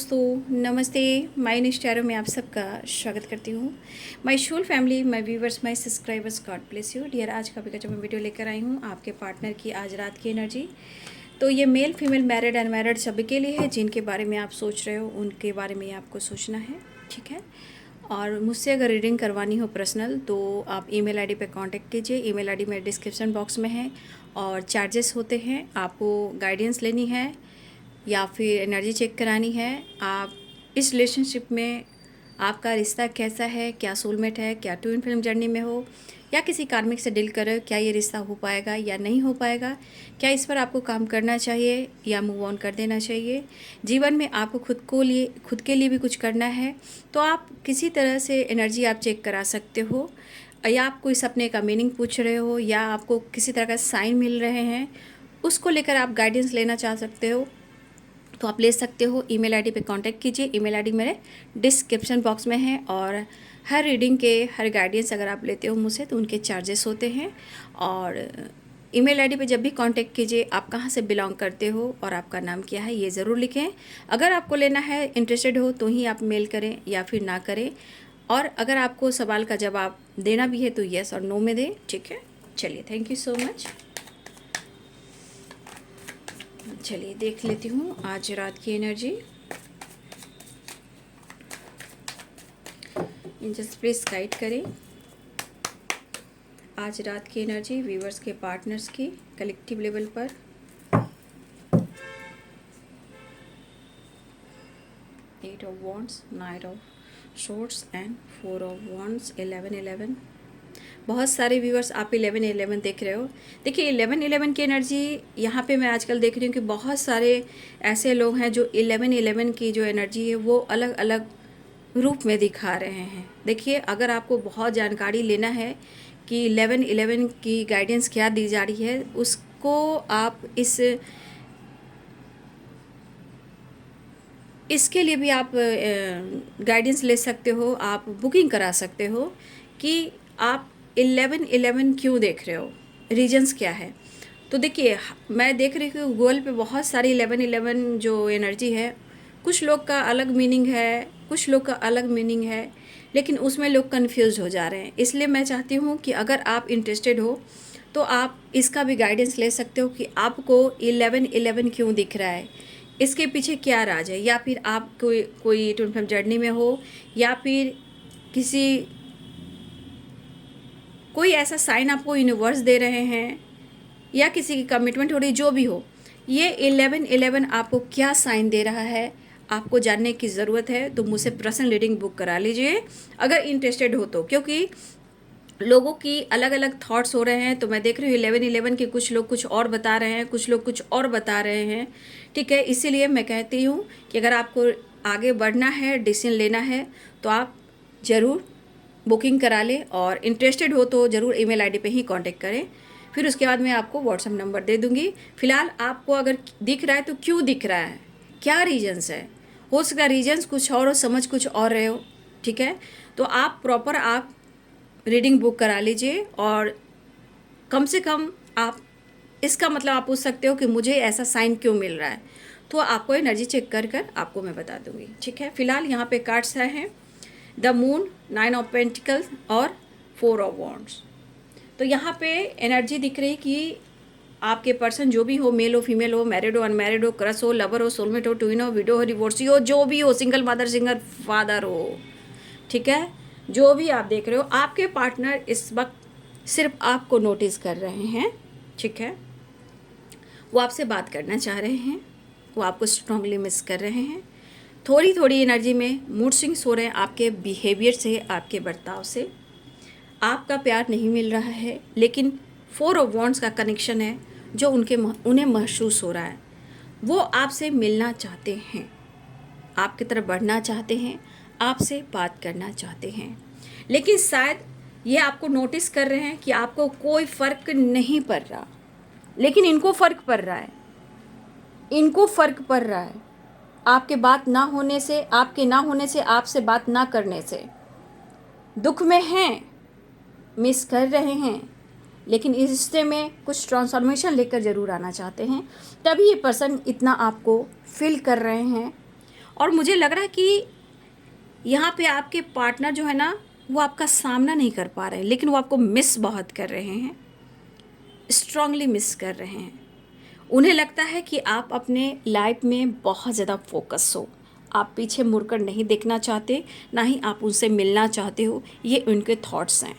दोस्तों, नमस्ते। माय निष्ठारों में आप सबका स्वागत करती हूँ। My whole family, my viewers, my subscribers, God bless you dear. आज का जो मैं वीडियो लेकर आई हूँ आपके पार्टनर की आज रात की एनर्जी। तो ये मेल फीमेल मैरिड अनमैरिड सभी के लिए है। जिनके बारे में आप सोच रहे हो उनके बारे में आपको सोचना है, ठीक है। और मुझसे अगर रीडिंग करवानी हो पर्सनल तो आप ईमेल आईडी पे कांटेक्ट कीजिए। ईमेल आईडी मेरे डिस्क्रिप्शन बॉक्स में है। और चार्जेस होते हैं, आपको गाइडेंस लेनी है या फिर एनर्जी चेक करानी है। आप इस रिलेशनशिप में आपका रिश्ता कैसा है, क्या सोलमेट है, क्या ट्विन फिल्म जर्नी में हो या किसी कार्मिक से डील करो, क्या ये रिश्ता हो पाएगा या नहीं हो पाएगा, क्या इस पर आपको काम करना चाहिए या मूव ऑन कर देना चाहिए। जीवन में आपको खुद के लिए भी कुछ करना है तो आप किसी तरह से एनर्जी आप चेक करा सकते हो। या आप कोई सपने का मीनिंग पूछ रहे हो या आपको किसी तरह का साइन मिल रहे हैं, उसको लेकर आप गाइडेंस लेना चाह सकते हो तो आप ले सकते हो। ईमेल आईडी पे कांटेक्ट कीजिए। ईमेल आईडी मेरे डिस्क्रिप्शन बॉक्स में है। और हर रीडिंग के हर गाइडेंस अगर आप लेते हो मुझसे तो उनके चार्जेस होते हैं। और ईमेल आईडी पे जब भी कांटेक्ट कीजिए आप कहाँ से बिलोंग करते हो और आपका नाम क्या है ये ज़रूर लिखें। अगर आपको लेना है, इंटरेस्टेड हो तो ही आप मेल करें या फिर ना करें। और अगर आपको सवाल का जवाब देना भी है तो येस और नो में दें, ठीक है। चलिए, थैंक यू सो मच। चलिए देख लेती हूँ आज रात की एनर्जी। एंजल्स प्लीज गाइड करें आज रात की एनर्जी व्यूवर्स के पार्टनर्स की कलेक्टिव लेवल पर। Eight of wands, knight of swords and four of wands, 11-11। बहुत सारे व्यूवर्स आप 11-11 देख रहे हो। देखिए 11-11 की एनर्जी यहाँ पे मैं आजकल देख रही हूँ कि बहुत सारे ऐसे लोग हैं जो 11-11 की जो एनर्जी है वो अलग अलग रूप में दिखा रहे हैं। देखिए, अगर आपको बहुत जानकारी लेना है कि 11-11 की गाइडेंस क्या दी जा रही है, उसको आप इसके लिए भी आप गाइडेंस ले सकते हो। आप बुकिंग करा सकते हो कि आप 11-11 क्यों देख रहे हो, रीजंस क्या है। तो देखिए, मैं देख रही हूँ गूगल पे बहुत सारी 11-11 जो एनर्जी है, कुछ लोग का अलग मीनिंग है, कुछ लोग का अलग मीनिंग है, लेकिन उसमें लोग कंफ्यूज हो जा रहे हैं। इसलिए मैं चाहती हूँ कि अगर आप इंटरेस्टेड हो तो आप इसका भी गाइडेंस ले सकते हो कि आपको 11-11 क्यों दिख रहा है, इसके पीछे क्या राज है। या फिर आप कोई ट्विन फ्लेम जर्नी में हो या फिर कोई ऐसा साइन आपको यूनिवर्स दे रहे हैं या किसी की कमिटमेंट हो रही, जो भी हो, ये 11-11 आपको क्या साइन दे रहा है आपको जानने की ज़रूरत है। तो मुझसे पर्सनल रीडिंग बुक करा लीजिए अगर इंटरेस्टेड हो तो, क्योंकि लोगों की अलग अलग थॉट्स हो रहे हैं। तो मैं देख रही हूँ 11-11 के कुछ लोग कुछ और बता रहे हैं, कुछ लोग कुछ और बता रहे हैं, ठीक है। इसीलिए मैं कहती हूँ कि अगर आपको आगे बढ़ना है, डिसीजन लेना है, तो आप ज़रूर बुकिंग करा लें। और इंटरेस्टेड हो तो ज़रूर ईमेल आईडी पे ही कांटेक्ट करें। फिर उसके बाद मैं आपको व्हाट्सएप नंबर दे दूँगी। फ़िलहाल आपको अगर दिख रहा है तो क्यों दिख रहा है, क्या रीजन्स है। हो सकता है रीजन्स कुछ और हो, समझ कुछ और रहे हो, ठीक है। तो आप प्रॉपर आप रीडिंग बुक करा लीजिए। और कम से कम आप इसका मतलब आप पूछ सकते हो कि मुझे ऐसा साइन क्यों मिल रहा है, तो आपको एनर्जी चेक कर कर आपको मैं बता दूंगी, ठीक है। फिलहाल यहाँ पे कार्ड्स हैं द मून, 9 ऑफ पेंटिकल्स और 4 ऑफ वॉन्ड्स। तो यहाँ पे एनर्जी दिख रही कि आपके पर्सन जो भी हो, मेल हो, फीमेल हो, मैरिड हो, अनमैरिड हो, क्रश हो, लवर हो, सोलमेट हो, ट्विन हो, विडो हो, डिवोर्सी हो, जो भी हो, सिंगल मदर, सिंगल फादर हो, ठीक है। जो भी आप देख रहे हो, आपके पार्टनर इस वक्त सिर्फ आपको नोटिस कर रहे हैं, ठीक है। वो आपसे बात करना चाह रहे हैं, वो आपको स्ट्रांगली मिस कर रहे हैं। थोड़ी थोड़ी एनर्जी में मूड स्विंग्स हो रहे हैं आपके बिहेवियर से, आपके बर्ताव से। आपका प्यार नहीं मिल रहा है, लेकिन 4 ऑफ वॉन्ड्स का कनेक्शन है जो उन्हें महसूस हो रहा है। वो आपसे मिलना चाहते हैं, आपकी तरफ बढ़ना चाहते हैं, आपसे बात करना चाहते हैं, लेकिन शायद ये आपको नोटिस कर रहे हैं कि आपको कोई फ़र्क नहीं पड़ रहा, लेकिन इनको फ़र्क पड़ रहा है। इनको फ़र्क पड़ रहा है आपके बात ना होने से, आपके ना होने से, आपसे बात ना करने से। दुख में हैं, मिस कर रहे हैं, लेकिन इस रिश्ते में कुछ ट्रांसफॉर्मेशन लेकर ज़रूर आना चाहते हैं। तभी ये पर्सन इतना आपको फील कर रहे हैं और मुझे लग रहा है कि यहाँ पे आपके पार्टनर जो है ना, वो आपका सामना नहीं कर पा रहे हैं, लेकिन वो आपको मिस बहुत कर रहे हैं, स्ट्रांगली मिस कर रहे हैं। उन्हें लगता है कि आप अपने लाइफ में बहुत ज़्यादा फोकस हो, आप पीछे मुड़कर नहीं देखना चाहते, ना ही आप उनसे मिलना चाहते हो, ये उनके थॉट्स हैं।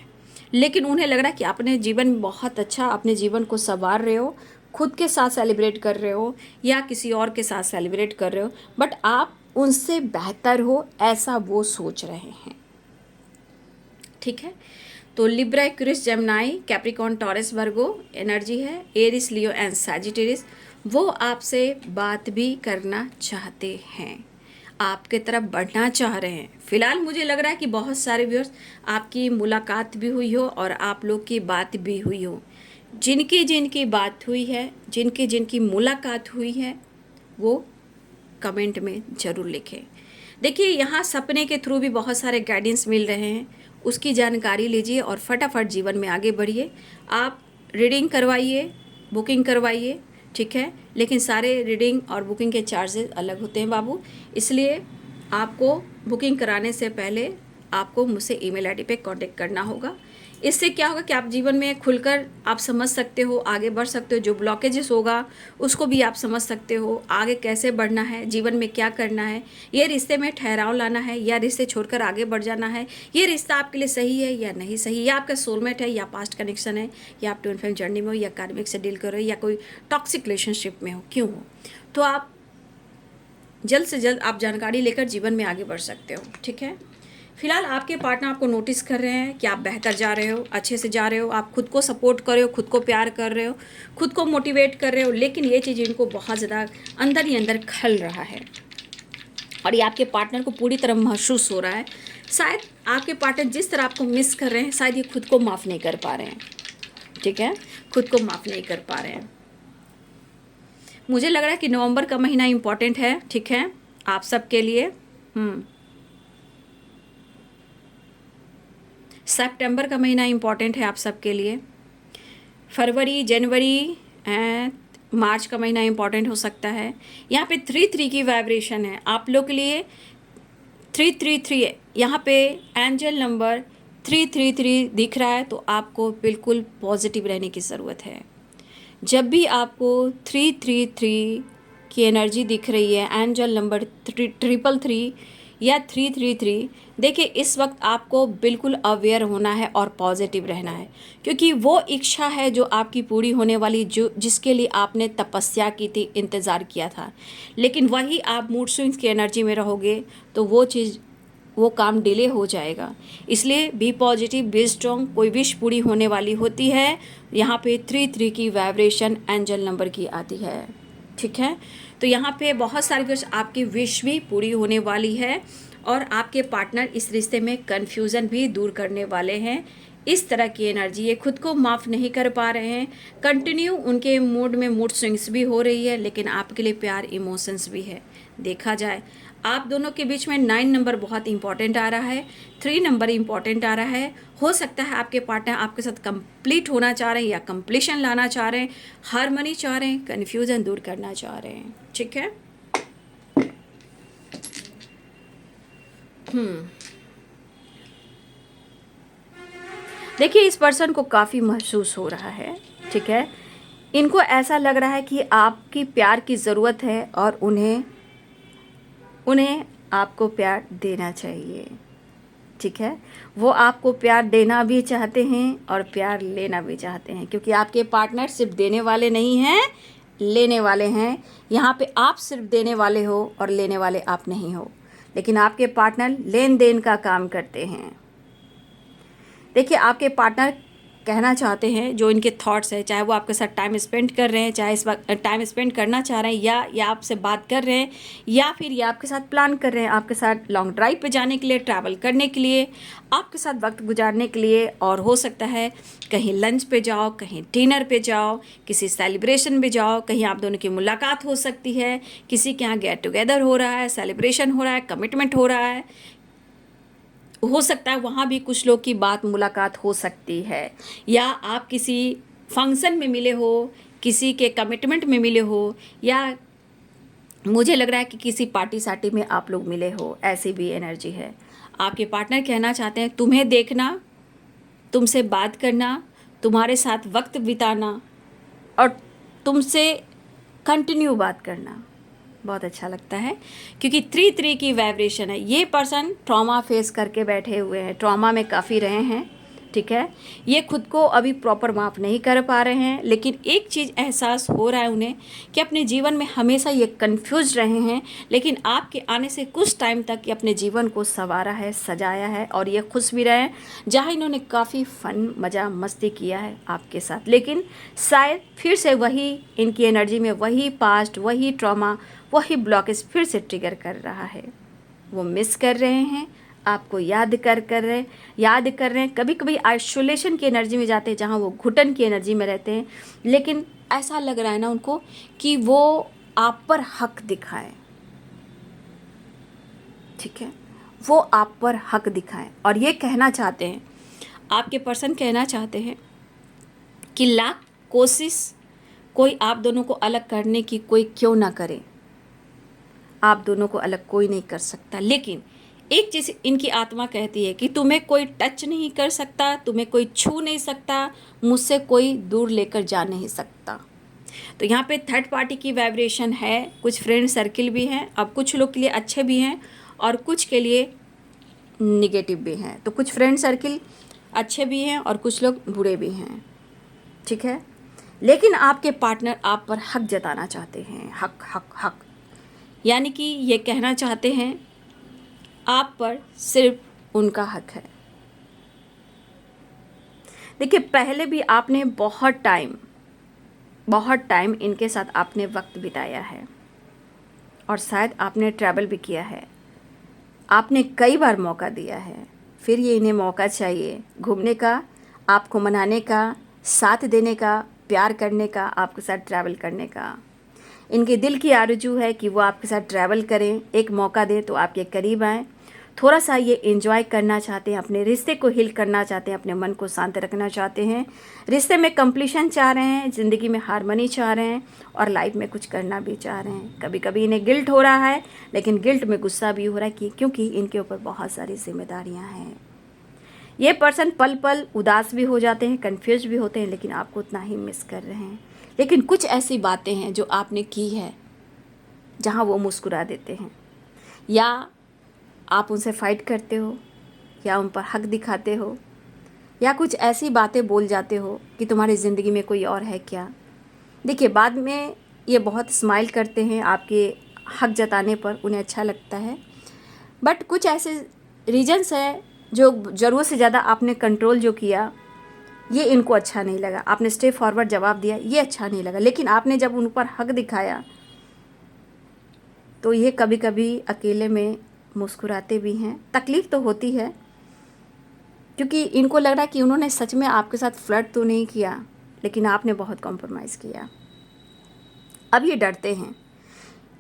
लेकिन उन्हें लग रहा है कि अपने जीवन में बहुत अच्छा अपने जीवन को संवार रहे हो, खुद के साथ सेलिब्रेट कर रहे हो या किसी और के साथ सेलिब्रेट कर रहे हो, बट आप उनसे बेहतर हो ऐसा वो सोच रहे हैं। ठीक है, तो Libra, Aquarius, Gemini, Capricorn, Taurus, Virgo energy है, एरिस, लियो एंड सैजिटेरियस। वो आपसे बात भी करना चाहते हैं, आपके तरफ बढ़ना चाह रहे हैं। फिलहाल मुझे लग रहा है कि बहुत सारे व्यूअर्स आपकी मुलाकात भी हुई हो और आप लोग की बात भी हुई हो। जिनकी जिनकी बात हुई है, जिनकी जिनकी मुलाकात हुई है, वो कमेंट में ज़रूर लिखें। देखिए, यहाँ सपने के थ्रू भी बहुत सारे गाइडेंस मिल रहे हैं, उसकी जानकारी लीजिए और फटाफट जीवन में आगे बढ़िए। आप रीडिंग करवाइए, बुकिंग करवाइए, ठीक है, लेकिन सारे रीडिंग और बुकिंग के चार्जेस अलग होते हैं बाबू, इसलिए आपको बुकिंग कराने से पहले आपको मुझसे ईमेल आईडी पे कांटेक्ट करना होगा। इससे क्या होगा कि आप जीवन में खुलकर आप समझ सकते हो, आगे बढ़ सकते हो। जो ब्लॉकेजेस होगा उसको भी आप समझ सकते हो, आगे कैसे बढ़ना है, जीवन में क्या करना है, ये रिश्ते में ठहराव लाना है या रिश्ते छोड़कर आगे बढ़ जाना है, ये रिश्ता आपके लिए सही है या नहीं सही, या आपका सोलमेट है या पास्ट कनेक्शन है, या आप ट्विन फ्लेम जर्नी में हो या कार्मिक से डील कर रहे हो या कोई टॉक्सिक रिलेशनशिप में हो, क्यों हो। तो आप जल्द से जल्द आप जानकारी लेकर जीवन में आगे बढ़ सकते हो। ठीक है, फिलहाल आपके पार्टनर आपको नोटिस कर रहे हैं कि आप बेहतर जा रहे हो, अच्छे से जा रहे हो, आप खुद को सपोर्ट कर रहे हो, खुद को प्यार कर रहे हो, खुद को मोटिवेट कर रहे हो, लेकिन ये चीज़ इनको बहुत ज़्यादा अंदर ही अंदर खल रहा है और ये आपके पार्टनर को पूरी तरह महसूस हो रहा है। शायद आपके पार्टनर जिस तरह आपको मिस कर रहे हैं, शायद ये खुद को माफ़ नहीं कर पा रहे हैं। ठीक है, खुद को माफ़ नहीं कर पा रहे हैं। मुझे लग रहा है कि नवंबर का महीना इम्पॉर्टेंट है, ठीक है, आप सबके लिए। सितंबर का महीना इम्पॉर्टेंट है आप सबके लिए। फरवरी, जनवरी एंड मार्च का महीना इम्पॉर्टेंट हो सकता है। यहाँ पे 3-3 की वाइब्रेशन है आप लोग के लिए। 333 है यहाँ पे, एंजल नंबर 333 दिख रहा है, तो आपको बिल्कुल पॉजिटिव रहने की ज़रूरत है। जब भी आपको 333 की एनर्जी दिख रही है, एंजल नंबर 333 या 333, देखिए इस वक्त आपको बिल्कुल अवेयर होना है और पॉजिटिव रहना है, क्योंकि वो इच्छा है जो आपकी पूरी होने वाली, जो जिसके लिए आपने तपस्या की थी, इंतज़ार किया था, लेकिन वही आप मूड स्विंग्स की एनर्जी में रहोगे तो वो काम डिले हो जाएगा। इसलिए बी पॉजिटिव, बी स्ट्रॉन्ग। कोई विश पूरी होने वाली होती है, यहाँ पे 3-3 की वाइब्रेशन एंजल नंबर की आती है। ठीक है, तो यहाँ पे बहुत सारी विश, आपकी विश भी पूरी होने वाली है और आपके पार्टनर इस रिश्ते में कन्फ्यूज़न भी दूर करने वाले हैं। इस तरह की एनर्जी, ये खुद को माफ़ नहीं कर पा रहे हैं, कंटिन्यू उनके मूड में मूड स्विंग्स भी हो रही है, लेकिन आपके लिए प्यार, इमोशंस भी है। देखा जाए आप दोनों के बीच में 9 नंबर बहुत इंपॉर्टेंट आ रहा है, 3 नंबर इंपॉर्टेंट आ रहा है। हो सकता है आपके पार्टनर आपके साथ कंप्लीट होना चाह रहे हैं या कंप्लीशन लाना चाह रहे हैं, हार्मनी चाह रहे हैं, कन्फ्यूज़न दूर करना चाह रहे हैं। ठीक है, देखिए इस पर्सन को काफ़ी महसूस हो रहा है। ठीक है, इनको ऐसा लग रहा है कि आपकी प्यार की ज़रूरत है और उन्हें आपको प्यार देना चाहिए। ठीक है, वो आपको प्यार देना भी चाहते हैं और प्यार लेना भी चाहते हैं, क्योंकि आपके पार्टनर सिर्फ देने वाले नहीं हैं, लेने वाले हैं। यहाँ पे आप सिर्फ देने वाले हो और लेने वाले आप नहीं हो, लेकिन आपके पार्टनर लेन देन का काम करते हैं। देखिए आपके पार्टनर कहना चाहते हैं, जो इनके थॉट्स है, चाहे वो आपके साथ टाइम स्पेंड कर रहे हैं, चाहे इस वक्त टाइम स्पेंड करना चाह रहे हैं, या आपसे बात कर रहे हैं, या फिर ये आपके साथ प्लान कर रहे हैं, आपके साथ लॉन्ग ड्राइव पे जाने के लिए, ट्रैवल करने के लिए, आपके साथ वक्त गुजारने के लिए। और हो सकता है कहीं लंच पे जाओ, कहीं डिनर पे जाओ, किसी सेलिब्रेशन में जाओ, कहीं आप दोनों की मुलाकात हो सकती है, किसी के यहाँ गेट टुगेदर हो रहा है, सेलिब्रेशन हो रहा है, कमिटमेंट हो रहा है, हो सकता है वहाँ भी कुछ लोग की बात मुलाकात हो सकती है, या आप किसी फंक्शन में मिले हो, किसी के कमिटमेंट में मिले हो, या मुझे लग रहा है कि किसी पार्टी सार्टी में आप लोग मिले हो, ऐसी भी एनर्जी है। आपके पार्टनर कहना चाहते हैं तुम्हें देखना, तुमसे बात करना, तुम्हारे साथ वक्त बिताना और तुमसे कंटिन्यू बात करना बहुत अच्छा लगता है, क्योंकि 3-3 की वाइब्रेशन है। ये पर्सन ट्रॉमा फेस करके बैठे हुए हैं, ट्रॉमा में काफ़ी रहे हैं, ठीक है। ये खुद को अभी प्रॉपर माफ़ नहीं कर पा रहे हैं, लेकिन एक चीज़ एहसास हो रहा है उन्हें कि अपने जीवन में हमेशा ये कंफ्यूज रहे हैं, लेकिन आपके आने से कुछ टाइम तक ये अपने जीवन को संवारा है, सजाया है और ये खुश भी रहे हैं, जहाँ इन्होंने काफ़ी फन मज़ा मस्ती किया है आपके साथ। लेकिन शायद फिर से वही इनकी एनर्जी में वही पास्ट, वही ट्रॉमा, वही ब्लॉकेज फिर से ट्रिगर कर रहा है। वो मिस कर रहे हैं, आपको याद कर रहे हैं। कभी कभी आइसोलेशन की एनर्जी में जाते हैं, जहाँ वो घुटन की एनर्जी में रहते हैं, लेकिन ऐसा लग रहा है ना उनको कि वो आप पर हक दिखाएं, ठीक है, वो आप पर हक दिखाएं और ये कहना चाहते हैं, आपके पर्सन कहना चाहते हैं कि लाख कोशिश कोई आप दोनों को अलग करने की कोई क्यों ना करे, आप दोनों को अलग कोई नहीं कर सकता, लेकिन एक चीज़ इनकी आत्मा कहती है कि तुम्हें कोई टच नहीं कर सकता, तुम्हें कोई छू नहीं सकता, मुझसे कोई दूर लेकर जा नहीं सकता। तो यहाँ पे थर्ड पार्टी की वाइब्रेशन है, कुछ फ्रेंड सर्किल भी हैं, अब कुछ लोग के लिए अच्छे भी हैं और कुछ के लिए निगेटिव भी हैं। तो कुछ फ्रेंड सर्किल अच्छे भी हैं और कुछ लोग बुरे भी हैं, ठीक है। लेकिन आपके पार्टनर आप पर हक जताना चाहते हैं, हक हक हक, यानी कि ये कहना चाहते हैं आप पर सिर्फ उनका हक है। देखिए, पहले भी आपने बहुत टाइम इनके साथ आपने वक्त बिताया है और शायद आपने ट्रैवल भी किया है, आपने कई बार मौका दिया है, फिर ये इन्हें मौका चाहिए घूमने का, आपको मनाने का, साथ देने का, प्यार करने का, आपके साथ ट्रैवल करने का। इनके दिल की आरज़ू है कि वो आपके साथ ट्रैवल करें, एक मौका दें तो आपके करीब आएँ, थोड़ा सा ये एंजॉय करना चाहते हैं, अपने रिश्ते को हील करना चाहते हैं, अपने मन को शांत रखना चाहते हैं, रिश्ते में कंप्लीशन चाह रहे हैं, ज़िंदगी में हारमनी चाह रहे हैं और लाइफ में कुछ करना भी चाह रहे हैं। कभी कभी इन्हें गिल्ट हो रहा है, लेकिन गिल्ट में गुस्सा भी हो रहा है कि क्योंकि इनके ऊपर बहुत सारी जिम्मेदारियाँ हैं। ये पर्सन पल पल उदास भी हो जाते हैं, कन्फ्यूज भी होते हैं, लेकिन आपको उतना ही मिस कर रहे हैं। लेकिन कुछ ऐसी बातें हैं जो आपने की है जहाँ वो मुस्कुरा देते हैं, या आप उनसे फाइट करते हो, या उन पर हक दिखाते हो, या कुछ ऐसी बातें बोल जाते हो कि तुम्हारी ज़िंदगी में कोई और है क्या। देखिए, बाद में ये बहुत स्माइल करते हैं आपके हक जताने पर, उन्हें अच्छा लगता है, बट कुछ ऐसे रीजंस हैं जो ज़रूरत से ज़्यादा आपने कंट्रोल जो किया, ये इनको अच्छा नहीं लगा। आपने स्टे फॉरवर्ड जवाब दिया, ये अच्छा नहीं लगा। लेकिन आपने जब उन पर हक दिखाया तो ये कभी कभी अकेले में मुस्कुराते भी हैं। तकलीफ़ तो होती है, क्योंकि इनको लग रहा है कि उन्होंने सच में आपके साथ फ्लर्ट तो नहीं किया, लेकिन आपने बहुत कॉम्प्रोमाइज़ किया। अब ये डरते हैं,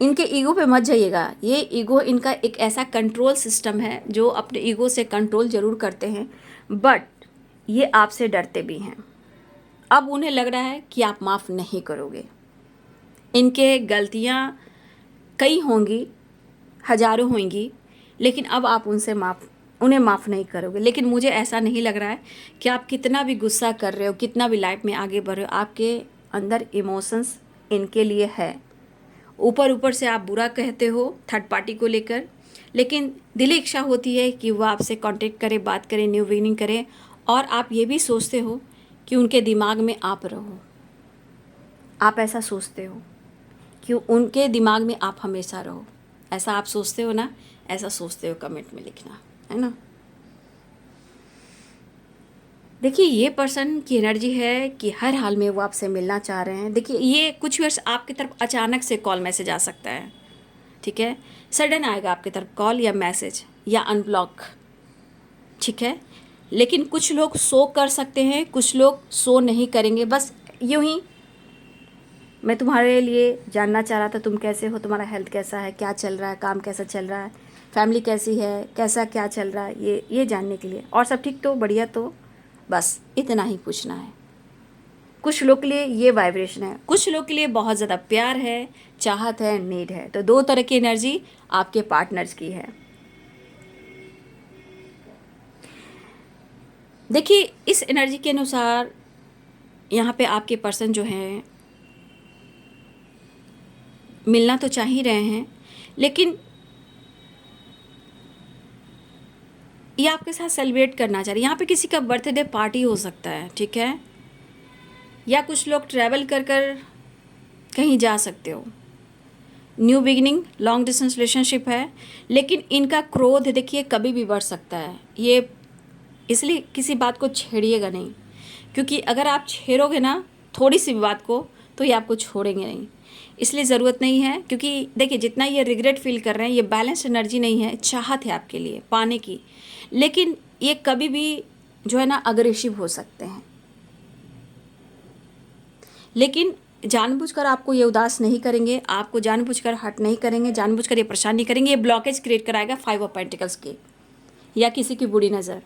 इनके ईगो पे मत जाइएगा। ये ईगो इनका एक ऐसा कंट्रोल सिस्टम है जो अपने ईगो से कंट्रोल ज़रूर करते हैं, बट ये आपसे डरते भी हैं। अब उन्हें लग रहा है कि आप माफ़ नहीं करोगे। इनके गलतियाँ कई होंगी, हज़ारों होंगी, लेकिन अब आप उन्हें माफ़ नहीं करोगे। लेकिन मुझे ऐसा नहीं लग रहा है कि आप कितना भी गुस्सा कर रहे हो, कितना भी लाइफ में आगे बढ़ रहे हो, आपके अंदर इमोशंस इनके लिए है। ऊपर ऊपर से आप बुरा कहते हो थर्ड पार्टी को लेकर, लेकिन दिली इच्छा होती है कि वो आपसे कांटेक्ट करे, बात करें, न्यू बिगिनिंग करें, और आप ये भी सोचते हो कि उनके दिमाग में आप रहो। आप ऐसा सोचते हो कि उनके दिमाग में आप हमेशा रहो, ऐसा आप सोचते हो ना? ऐसा सोचते हो, कमेंट में लिखना, है ना। देखिए, ये पर्सन की एनर्जी है कि हर हाल में वो आपसे मिलना चाह रहे हैं। देखिए, ये कुछ वर्ष आपकी तरफ अचानक से कॉल मैसेज आ सकता है, ठीक है, सडन आएगा आपकी तरफ कॉल या मैसेज या अनब्लॉक, ठीक है। लेकिन कुछ लोग शो कर सकते हैं, कुछ लोग शो नहीं करेंगे। बस यूं ही, मैं तुम्हारे लिए जानना चाह रहा था तुम कैसे हो, तुम्हारा हेल्थ कैसा है, क्या चल रहा है, काम कैसा चल रहा है, फैमिली कैसी है, कैसा क्या चल रहा है, ये जानने के लिए। और सब ठीक तो, बढ़िया तो, बस इतना ही पूछना है। कुछ लोग के लिए ये वाइब्रेशन है, कुछ लोग के लिए बहुत ज़्यादा प्यार है, चाहत है, नीड है। तो दो तरह की एनर्जी आपके पार्टनर्स की है। देखिए, इस एनर्जी के अनुसार यहाँ पे आपके पर्सन जो हैं मिलना तो चाह ही रहे हैं, लेकिन ये आपके साथ सेलिब्रेट करना चाह रहे हैं। यहाँ पे किसी का बर्थडे पार्टी हो सकता है, ठीक है, या कुछ लोग ट्रैवल कर कर कहीं जा सकते हो। New beginning, long distance relationship है, लेकिन इनका क्रोध देखिए कभी भी बढ़ सकता है। ये इसलिए किसी बात को छेड़िएगा नहीं, क्योंकि अगर आप छेड़ोगे ना थोड़ी सी भी बात को, तो ये आपको छोड़ेंगे नहीं। इसलिए ज़रूरत नहीं है, क्योंकि देखिए जितना ये रिग्रेट फील कर रहे हैं, ये बैलेंस एनर्जी नहीं है, चाहत है आपके लिए पाने की, लेकिन ये कभी भी जो है ना अग्रेसिव हो सकते हैं। लेकिन जानबूझकर आपको ये उदास नहीं करेंगे, आपको जानबूझकर हर्ट नहीं करेंगे, जानबूझकर ये परेशान नहीं करेंगे। ये ब्लॉकेज क्रिएट कराएगा 5 ऑफ पेंटिकल्स की, या किसी की बुरी नज़र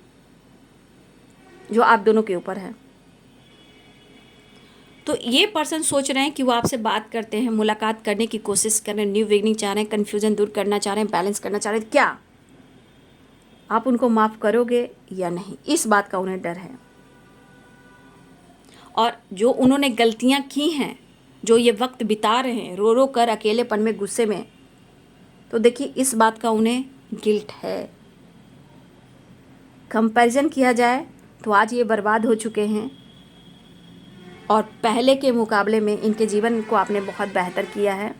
जो आप दोनों के ऊपर है। तो ये पर्सन सोच रहे हैं कि वो आपसे बात करते हैं, मुलाकात करने की कोशिश कर रहे हैं, न्यू बिगिनिंग चाह रहे हैं, कन्फ्यूजन दूर करना चाह रहे हैं, बैलेंस करना चाह रहे हैं। क्या आप उनको माफ़ करोगे या नहीं, इस बात का उन्हें डर है। और जो उन्होंने गलतियां की हैं, जो ये वक्त बिता रहे हैं रो रो कर अकेलेपन में, गुस्से में, तो देखिए इस बात का उन्हें गिल्ट है। कंपैरिजन किया जाए तो आज ये बर्बाद हो चुके हैं, और पहले के मुकाबले में इनके जीवन को आपने बहुत बेहतर किया है,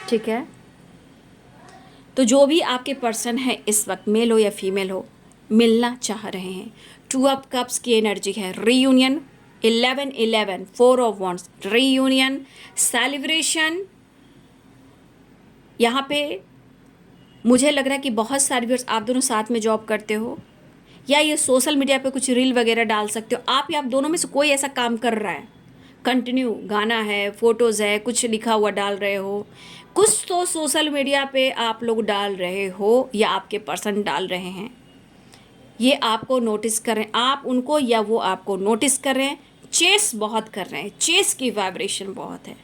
ठीक है। तो जो भी आपके पर्सन है इस वक्त, मेल हो या फीमेल हो, मिलना चाह रहे हैं। 2 ऑफ कप्स की एनर्जी है, reunion, 11-11, 4 of wands, reunion, celebration. यहाँ पे मुझे लग रहा है कि बहुत सारे व्यूअर्स आप दोनों साथ में जॉब करते हो, या ये सोशल मीडिया पे कुछ रील वगैरह डाल सकते हो। आप या आप दोनों में से कोई ऐसा काम कर रहा है, कंटिन्यू गाना है, फोटोज़ है, कुछ लिखा हुआ डाल रहे हो, कुछ तो सोशल मीडिया पे आप लोग डाल रहे हो, या आपके पर्सन डाल रहे हैं। ये आपको नोटिस कर रहे हैं, आप उनको या वो आपको नोटिस कर रहे हैं, चेस बहुत कर रहे हैं, चेस की वाइब्रेशन बहुत है।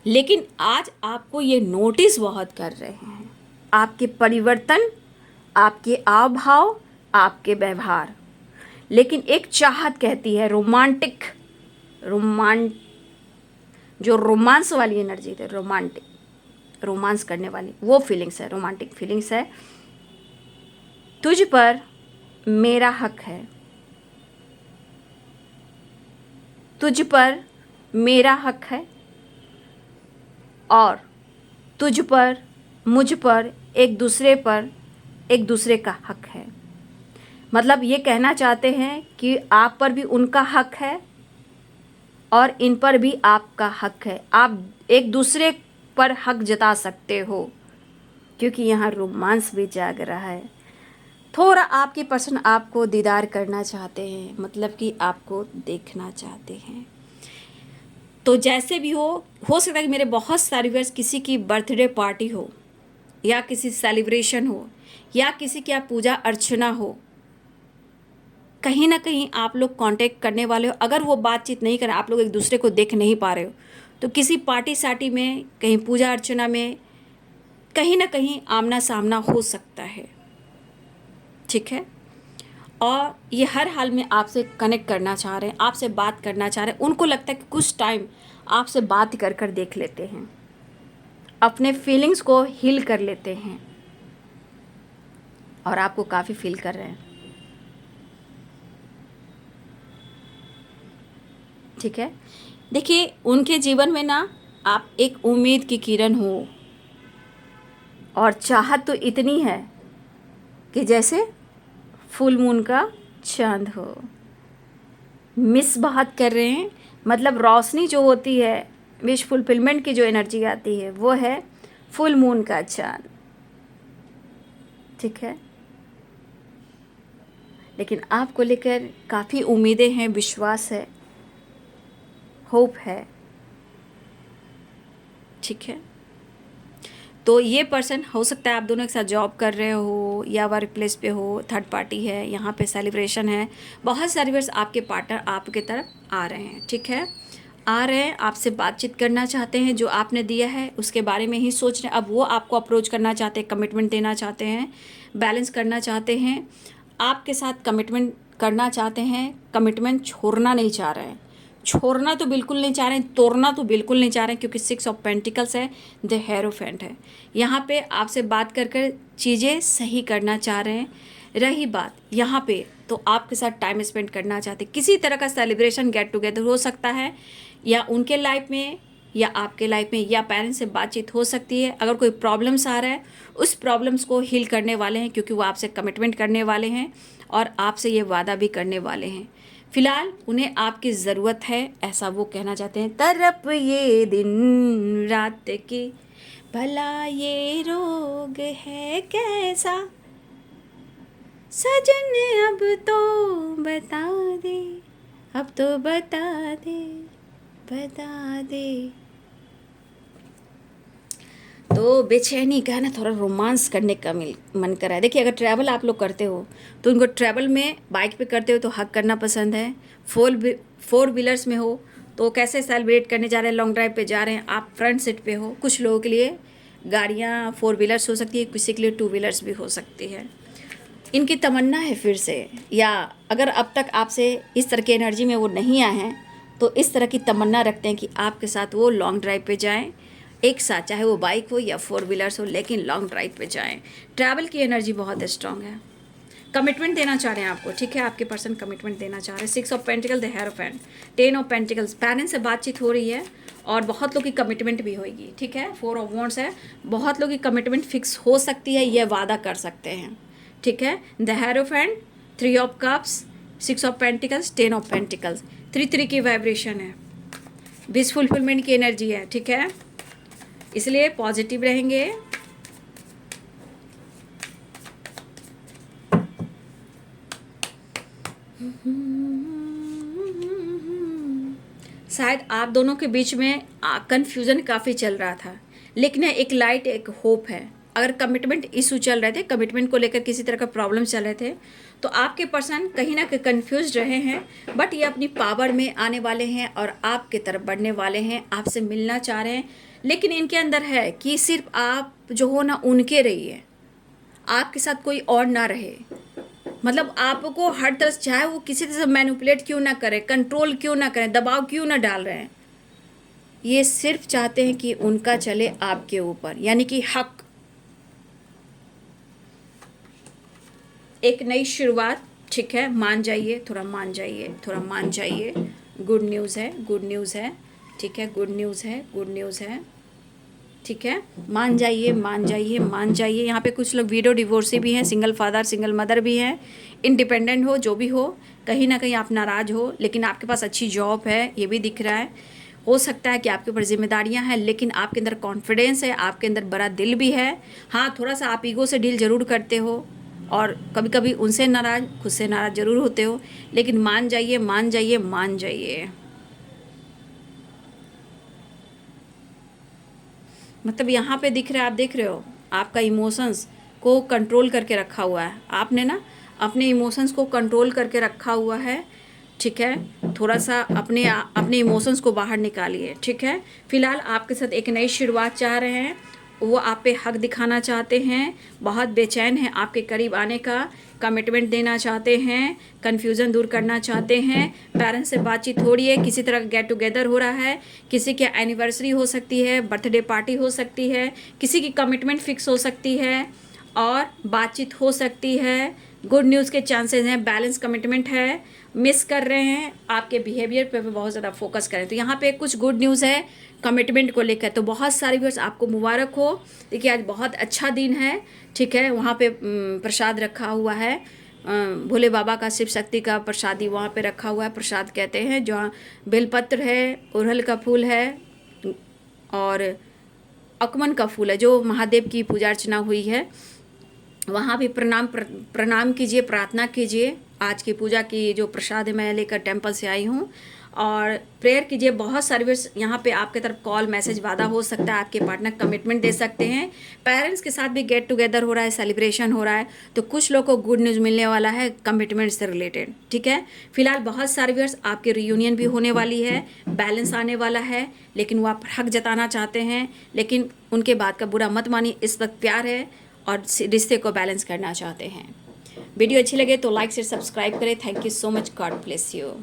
लेकिन आज आपको ये नोटिस बहुत कर रहे हैं, आपके परिवर्तन, आपके आव भाव, आपके व्यवहार। लेकिन एक चाहत कहती है रोमांटिक, जो रोमांस वाली एनर्जी है, रोमांस करने वाली वो फीलिंग्स है, रोमांटिक फीलिंग्स है। तुझ पर मेरा हक है, तुझ पर मेरा हक है, और तुझ पर, मुझ पर, एक दूसरे का हक है। मतलब ये कहना चाहते हैं कि आप पर भी उनका हक है और इन पर भी आपका हक है। आप एक दूसरे पर हक जता सकते हो, क्योंकि यहाँ रोमांस भी जाग रहा है। थोड़ा आपके पर्सन आपको दीदार करना चाहते हैं, मतलब कि आपको देखना चाहते हैं। तो जैसे भी हो सकता है कि मेरे बहुत सारे व्यूअर्स किसी की बर्थडे पार्टी हो, या किसी सेलिब्रेशन हो, या किसी की पूजा अर्चना हो, कहीं ना कहीं आप लोग कांटेक्ट करने वाले हो। अगर वो बातचीत नहीं करें, आप लोग एक दूसरे को देख नहीं पा रहे हो, तो किसी पार्टी सार्टी में, कहीं पूजा अर्चना में, कहीं ना कहीं आमना सामना हो सकता है, ठीक है। और ये हर हाल में आपसे कनेक्ट करना चाह रहे हैं, आपसे बात करना चाह रहे हैं। उनको लगता है कि कुछ टाइम आपसे बात कर कर देख लेते हैं, अपने फीलिंग्स को हील कर लेते हैं, और आपको काफ़ी फील कर रहे हैं, ठीक है। देखिए उनके जीवन में ना आप एक उम्मीद की किरण हो, और चाहत तो इतनी है कि जैसे फुल मून का चांद हो। मिस बहुत कर रहे हैं, मतलब रोशनी जो होती है, विश फुलफिलमेंट की जो एनर्जी आती है, वो है फुल मून का चांद, ठीक है। लेकिन आपको लेकर काफ़ी उम्मीदें हैं, विश्वास है, होप है, ठीक है। तो ये पर्सन हो सकता है आप दोनों एक साथ जॉब कर रहे हो या वर्क प्लेस पे हो, थर्ड पार्टी है, यहाँ पे सेलिब्रेशन है, बहुत सारे वर्ष आपके पार्टनर आपके तरफ आ रहे हैं, ठीक है, आ रहे हैं, आपसे बातचीत करना चाहते हैं, जो आपने दिया है उसके बारे में ही सोच रहे हैं। अब वो आपको अप्रोच करना चाहते हैं, कमिटमेंट देना चाहते हैं, बैलेंस करना चाहते हैं, आपके साथ कमिटमेंट करना चाहते हैं, कमिटमेंट छोड़ना नहीं चाह रहे हैं। छोड़ना तो बिल्कुल नहीं चाह रहे हैं, तोड़ना तो बिल्कुल नहीं चाह रहे हैं, क्योंकि 6 ऑफ पेंटिकल्स है, द हेरोफेंट है। यहाँ पे आपसे बात कर कर चीज़ें सही करना चाह रहे हैं। रही बात यहाँ पे, तो आपके साथ टाइम स्पेंड करना चाहते हैं, किसी तरह का सेलिब्रेशन, गेट टुगेदर हो सकता है, या उनके लाइफ में या आपके लाइफ में, या पेरेंट्स से बातचीत हो सकती है। अगर कोई प्रॉब्लम्स आ रहा है, उस प्रॉब्लम्स को हील करने वाले हैं, क्योंकि वो आपसे कमिटमेंट करने वाले हैं और आपसे ये वादा भी करने वाले हैं। फिलहाल उन्हें आपकी ज़रूरत है, ऐसा वो कहना चाहते हैं। तरफ ये दिन रात की, भला ये रोग है कैसा, सजन अब तो बता दे, अब तो बता दे, बता दे। तो बेचैनी का है ना, थोड़ा रोमांस करने का मन कर रहा है। देखिए, अगर ट्रैवल आप लोग करते हो तो उनको ट्रैवल में बाइक पे करते हो तो हक करना पसंद है। फोर व्हीलर्स में हो तो कैसे सेलिब्रेट करने जा रहे हैं, लॉन्ग ड्राइव पे जा रहे हैं, आप फ्रंट सीट पे हो। कुछ लोगों के लिए गाड़ियाँ 4 व्हीलर्स हो सकती है, किसी के लिए 2 व्हीलर्स भी हो सकती है। इनकी तमन्ना है फिर से, या अगर अब तक आपसे इस तरह की एनर्जी में वो नहीं आए हैं तो इस तरह की तमन्ना रखते हैं कि आपके साथ वो लॉन्ग ड्राइव पे जाएं एक साथ, चाहे वो बाइक हो या 4 व्हीलर्स हो, लेकिन लॉन्ग ड्राइव पे जाएं। ट्रैवल की एनर्जी बहुत स्ट्रांग है। कमिटमेंट देना चाह रहे हैं आपको, ठीक है, आपके पर्सन कमिटमेंट देना चाह रहे हैं। 6 of pentacle, the hierophant, 10 of pentacles, parents से बातचीत हो रही है और बहुत लोग की कमिटमेंट भी होगी, ठीक है। 4 ऑफ वॉन्ड्स है, बहुत लोग की कमिटमेंट फिक्स हो सकती है, यह वादा कर सकते हैं, ठीक है। The hierophant, 3 of cups, 6 of pentacles, 10 of pentacles, 3 की वाइब्रेशन है, विश फुलफिलमेंट की एनर्जी है, ठीक है, इसलिए पॉजिटिव रहेंगे। शायद आप दोनों के बीच में कंफ्यूजन काफ़ी चल रहा था, लेकिन एक लाइट, एक होप है। अगर कमिटमेंट इशू चल रहे थे, कमिटमेंट को लेकर किसी तरह का प्रॉब्लम चल रहे थे, तो आपके पर्सन कहीं ना कहीं कन्फ्यूज रहे हैं, बट ये अपनी पावर में आने वाले हैं और आपके तरफ बढ़ने वाले हैं, आपसे मिलना चाह रहे हैं। लेकिन इनके अंदर है कि सिर्फ आप जो हो ना उनके रहिए, आपके साथ कोई और ना रहे। मतलब आपको हर तरह से, चाहे वो किसी तरह से मैनिपुलेट क्यों ना करें, कंट्रोल क्यों ना करें, दबाव क्यों ना डाल रहे हैं, ये सिर्फ चाहते हैं कि उनका चले आपके ऊपर, यानी कि हक, एक नई शुरुआत, ठीक है। मान जाइए, थोड़ा मान जाइए, थोड़ा मान जाइए। गुड न्यूज़ है, गुड न्यूज़ है, ठीक है, गुड न्यूज़ है, गुड न्यूज़ है, ठीक है। मान जाइए, मान जाइए, मान जाइए। यहाँ पे कुछ लोग वीडो डिवोर्सी भी हैं, सिंगल फादर, सिंगल मदर भी हैं, इंडिपेंडेंट हो, जो भी हो, कहीं ना कहीं आप नाराज़ हो, लेकिन आपके पास अच्छी जॉब है, ये भी दिख रहा है। हो सकता है कि आपके ऊपर जिम्मेदारियां हैं, लेकिन आपके अंदर कॉन्फिडेंस है, आपके अंदर बड़ा दिल भी है। हाँ, थोड़ा सा आप ईगो से डील ज़रूर करते हो और कभी कभी उनसे नाराज़, खुद से नाराज़ ज़रूर होते हो, लेकिन मान जाइए, मान जाइए, मान जाइए। मतलब यहाँ पे दिख रहा है, आप देख रहे हो, आपका इमोशंस को कंट्रोल करके रखा हुआ है आपने ना, अपने इमोशंस को कंट्रोल करके रखा हुआ है, ठीक है। थोड़ा सा अपने इमोशंस को बाहर निकालिए, ठीक है। फिलहाल आपके साथ एक नई शुरुआत चाह रहे हैं, वो आप पे हक दिखाना चाहते हैं, बहुत बेचैन हैं आपके करीब आने का, कमिटमेंट देना चाहते हैं, कन्फ्यूज़न दूर करना चाहते हैं। पेरेंट्स से बातचीत हो रही है, किसी तरह का गेट टुगेदर हो रहा है, किसी की एनिवर्सरी हो सकती है, बर्थडे पार्टी हो सकती है, किसी की कमिटमेंट फिक्स हो सकती है और बातचीत हो सकती है। गुड न्यूज़ के चांसेस हैं, बैलेंस कमिटमेंट है, मिस कर रहे हैं, आपके बिहेवियर पे बहुत ज़्यादा फोकस करें। तो यहाँ पे कुछ गुड न्यूज़ है कमिटमेंट को लेकर, तो बहुत सारे व्यूअर्स आपको मुबारक हो। देखिए, आज बहुत अच्छा दिन है, ठीक है। वहाँ पे प्रसाद रखा हुआ है, भोले बाबा का, शिव शक्ति का प्रसादी वहाँ पे रखा हुआ है, प्रसाद कहते हैं, जहाँ बेलपत्र है, अड़हुल का फूल है और अकमन का फूल है, जो महादेव की पूजा अर्चना हुई है। वहाँ भी प्रणाम कीजिए, प्रार्थना कीजिए। आज की पूजा की जो प्रसाद है मैं लेकर टेंपल से आई हूँ, और प्रेयर कीजिए। बहुत सर्विस यहाँ पे आपके तरफ कॉल मैसेज वादा हो सकता है, आपके पार्टनर कमिटमेंट दे सकते हैं, पेरेंट्स के साथ भी गेट टुगेदर हो रहा है, सेलिब्रेशन हो रहा है, तो कुछ लोग को गुड न्यूज़ मिलने वाला है कमिटमेंट से रिलेटेड। ठीक है, फिलहाल बहुत सर्वियर्स आपकी रियूनियन भी होने वाली है, बैलेंस आने वाला है, लेकिन वो आप हक जताना चाहते हैं, लेकिन उनके बात का बुरा मत मानिए, इस वक्त प्यार है और रिश्ते को बैलेंस करना चाहते हैं। वीडियो अच्छी लगे तो लाइक से सब्सक्राइब करें। Thank you so much, God bless you.